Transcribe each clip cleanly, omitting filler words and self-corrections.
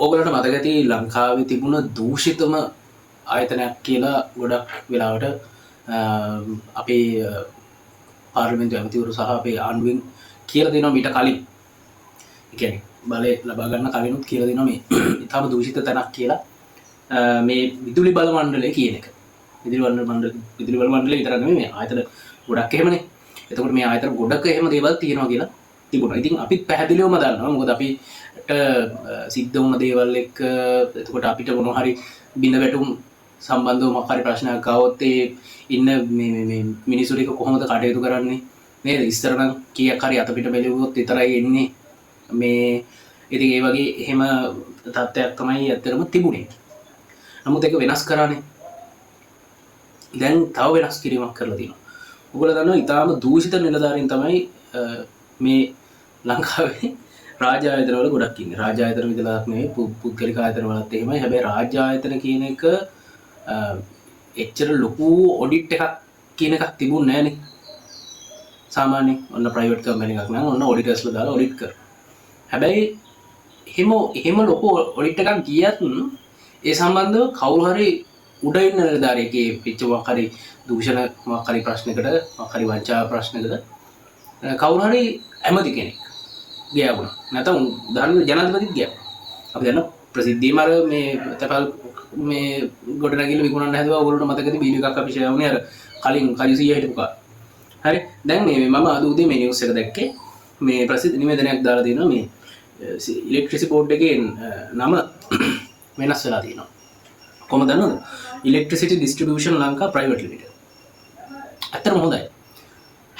ඕගලන්ට මතක ඇති ලංකාවේ තිබුණ දූෂිතම ආයතනයක් කියලා ගොඩක් වෙලාවට අපේ පාර්ලිමේන්තු ඇමතිවරු සහ අපේ ආණ්ඩුවෙන් කියලා දෙනවා මීට කලින්. ඒ කියන්නේ බලය ලබා ගන්න කලිනුත් කියලා දෙනවා මේ ඊටම දූෂිත තැනක් කියලා මේ විදුලි බල මණ්ඩලය කියන එක. විදුලි බල මණ්ඩලය විතර නෙමෙයි මේ ආයතන ගොඩක් එහෙමනේ. එතකොට මේ ආයතන ගොඩක එහෙම දේවල් තියෙනවා කියලා තිබුණා. ඉතින් අපිත් පැහැදිලිවම දන්නවා. මොකද අපිට සිද්ධ වුණ දේවල් එක්ක එතකොට අපිට මොනවා හරි බිඳ වැටුම් සම්බන්ධව මොකක් හරි ප්‍රශ්නයක් ආවොත් ඒ ඉන්න මේ මිනිස්සු ටික කොහොමද කටයුතු කරන්නේ නේද? ඉස්සර නම් කීයක් හරි අතපිට බැලුවොත් විතරයි එන්නේ මේ. ඉතින් ඒ වගේ එහෙම තත්ත්වයක් තමයි ඇත්තටම තිබුණේ. නමුත් ඒක වෙනස් කරානේ. දැන් තව වෙනස් කිරීමක් කරලා තියෙනවා. ඔයගොල්ලෝ දන්නවා ඊටාම දූෂිත නිලධාරීන් තමයි මේ ලංකාවේ රාජ්‍ය ආයතන වල ගොඩක් ඉන්නේ. රාජ්‍ය ආයතන විතරක් නෙවෙයි පුද්ගලික ආයතන වලත් එහෙමයි. හැබැයි රාජ්‍ය ආයතන කියන එක එච්චර ලොකු ඔඩිට් එකක් කියන එකක් තිබුණේ නැහනේ. සාමාන්‍යයෙන් ඔන්න ප්‍රයිවට් කම්පැනි එකක් නම් ඔන්න ඔඩිටර්ස්ලා දාලා ඔඩිට් කරනවා. හැබැයි එහෙම ලොකු ඔඩිට් එකක් ගියත් ඒ සම්බන්ධව කවුරු හරි උඩ ඉන්න නිලධාරියෙක්ගේ පිච්ච මොකක් හරි දූෂණ මොකක් හරි ප්‍රශ්නයකට මොකක් හරි වංචා ප්‍රශ්නයකට කවුරු හරි ඇමති කෙනෙක් ගියා වුණා. නැත්නම් උදාහරණ ජනාධිපතිත් ගියා. අපි දන්න ප්‍රසිද්ධියම අර මේ තපල් මේ ගොඩනැගිල්ල විකුණන්න හැදුවා. ඔයගොල්ලෝ මතකද වීඩියෝ එකක් අපි ෂෙයා වුණේ අර කලින් කජුසිය හිටපු කා. හරි. දැන් මේ මම අද උදේ මේ නිවුස් එක දැක්කේ. මේ ප්‍රසිද්ධ නිවේදනයක් දාලා තියෙනවා මේ ඉලෙක්ට්‍රිසිටි බෝඩ් එකේ නම වෙනස් වෙලා තියෙනවා. කොහොමද දන්නවද? Electricity distribution Lanka private limited. ඇත්තටම හොඳයි.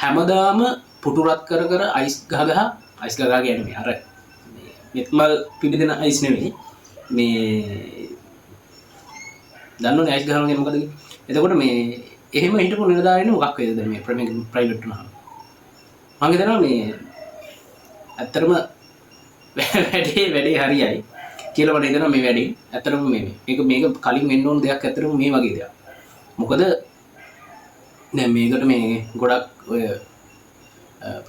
හැමදාම පුටු රත් කර කර අයිස් ගහ කියන්නේ මේ අර මෙත්මල් පිබිදෙන අයිස් නෙවෙයි. මේ දන්නවනේ අයිස් ගහනවා කියන්නේ මොකද කියන්නේ? එතකොට මේ එහෙම හිටපු නිලධාරීන් මොකක් වේද මේ ප්‍රයිවට් වුණාම? මම හිතනවා මේ ඇත්තටම වැඩේ හරියයි කියලා මට හිතෙනවා මේ වැඩේ. ඇත්තටම මේක කලින් වෙන්න ඕන දෙයක් ඇත්තටම මේ වගේ දෙයක්. මොකද දැන් මේකට මේ ගොඩක් ඔය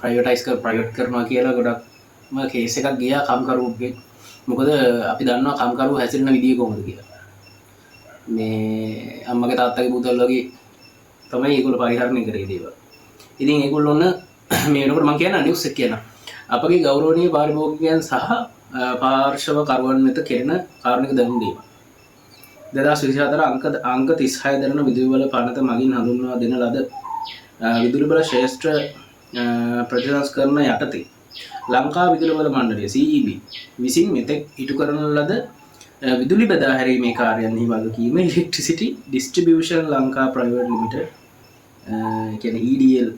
ප්‍රයිවට් කරනවා කියලා ගොඩක්ම කේස් එකක් ගියා කම්කරුවෙක්. මොකද අපි දන්නවා කම්කරුවෝ හැසිරෙන විදිය කොහොමද කියලා. මේ අම්මගේ තාත්තගේ පුතල් වගේ තමයි ඒගොල්ලෝ පරිහරණය කරේ දේවල්. ඉතින් ඒගොල්ලෝ ඔන්න මේ වෙනකොට මම කියන නිවුස් එක කියන අපගේ ගෞරවනීය පාරිභෝගිකයන් සහ පාර්ශව කරුවන් වෙත කෙරෙන කාරුණික දැනුම් දීම. 2024 අංක 36 දරන විදුලි බල පනත මගින් හඳුන්වා දෙන ලද විදුලි බල ශ්‍රේෂ්ඨ ප්‍රතිසංස්කරණ යටතේ ලංකා විදුලි බල මණ්ඩලය CEB විසින් මෙතෙක් ඉටු කරන ලද විදුලි බෙදා හැරීමේ කාර්යයන්හි වගකීම electricity distribution Lanka private limited කියන්නේ EDL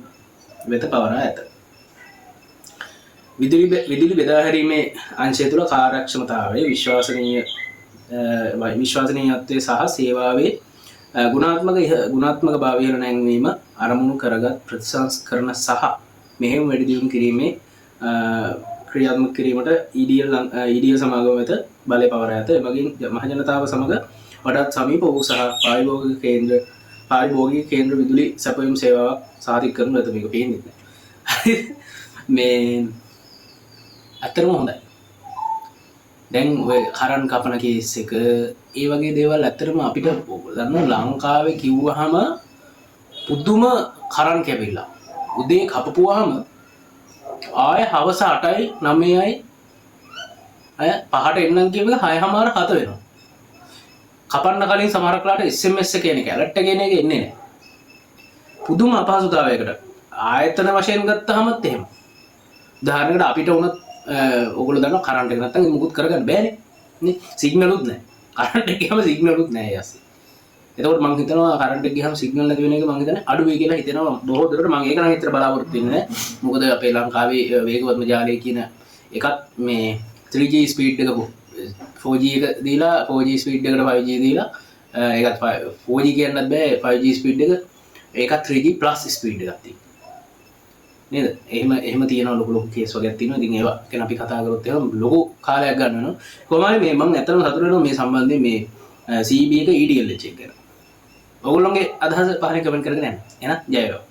වෙත පවරා ඇත. විදුලි බෙදා හැරීමේ අංශය තුළ කාර්යක්ෂමතාවය විශ්වාසනීයත්වය සහ සේවාවේ ගුණාත්මක භාවය නැංවීම අරමුණු කරගත් ප්‍රතිසංස්කරණ සහ මෙහෙයුම් වැඩි දියුණු කිරීමේ ක්‍රියාත්මක කිරීමට EDL සමාගම වෙත බලය පවරා ඇත. එමගින් මහජනතාව සමග වඩාත් සමීප වූ සහ පාරිභෝගික කේන්ද්‍ර විදුලි සැපයුම් සේවාවක් සාධිත කරනු ඇත. මේක පේන්නේ නැහැ. මේ ඇත්තටම හොඳයි. දැන් ඔය කරන් කපන කේස් එක ඒ වගේ දේවල් ඇත්තටම අපිට දන්න ලංකාවේ කිව්වහම පුදුම කරන් කැපිලා. උදේ කපපුවාම ආය හවස 8යි 9යි අය 5ට එන්නම් කියවල 6:00මාර 7 වෙනවා. කපන්න කලින් සමහරක්ලාට SMS එක කියන එක ඇලර්ට් එක එන එක එන්නේ නැහැ. පුදුම අපහසුතාවයකට ආයතන වශයෙන් ගත්තහමත් එහෙම. උදාහරණයකට අපිට උනත් ඔයගොල්ලෝ දන්නවා කරන්ට් එක නැත්තම් මුකුත් කරගන්න බෑනේ. නේ සිග්නලුත් නැහැ. කරන්ට් එක ගියාම සිග්නලුත් නැහැ යස්සේ. එතකොට මම හිතනවා කරන්ට් එක ගියාම සිග්නල් නැති වෙන එක මම හිතන්නේ අඩු වෙයි කියලා හිතනවා. බොහෝ දුරට මම ඒක නම් හිතලා බලාපොරොත්තු වෙන්නේ නැහැ. මොකද අපේ ලංකාවේ වේගවත්ම ජාලය කියන එකත් මේ 3G ස්පීඩ් එක 4G එක දීලා 4G ස්පීඩ් එකට 5G දීලා ඒකත් 4G කියන්නත් බෑ 5G ස්පීඩ් එක ඒකත් 3G plus ස්පීඩ් එකක් තියෙනවා නේද? එහෙම තියෙනවා ලොකු කේස් වගේක් තියෙනවා. ඉතින් ඒවා ගැන අපි කතා කරොත් එහෙනම් ලොකු කාලයක් ගන්න වෙනවා. කොහොම හරි මේ මම ඇත්තටම සතුටු වෙනවා මේ සම්බන්ධයෙන් මේ CEB එක EDL එක චෙක් කරලා. ඔයගොල්ලෝගේ අදහස පහලින් කමෙන්ට් කරගෙන යන්න. එහෙනම් ජය වේවා.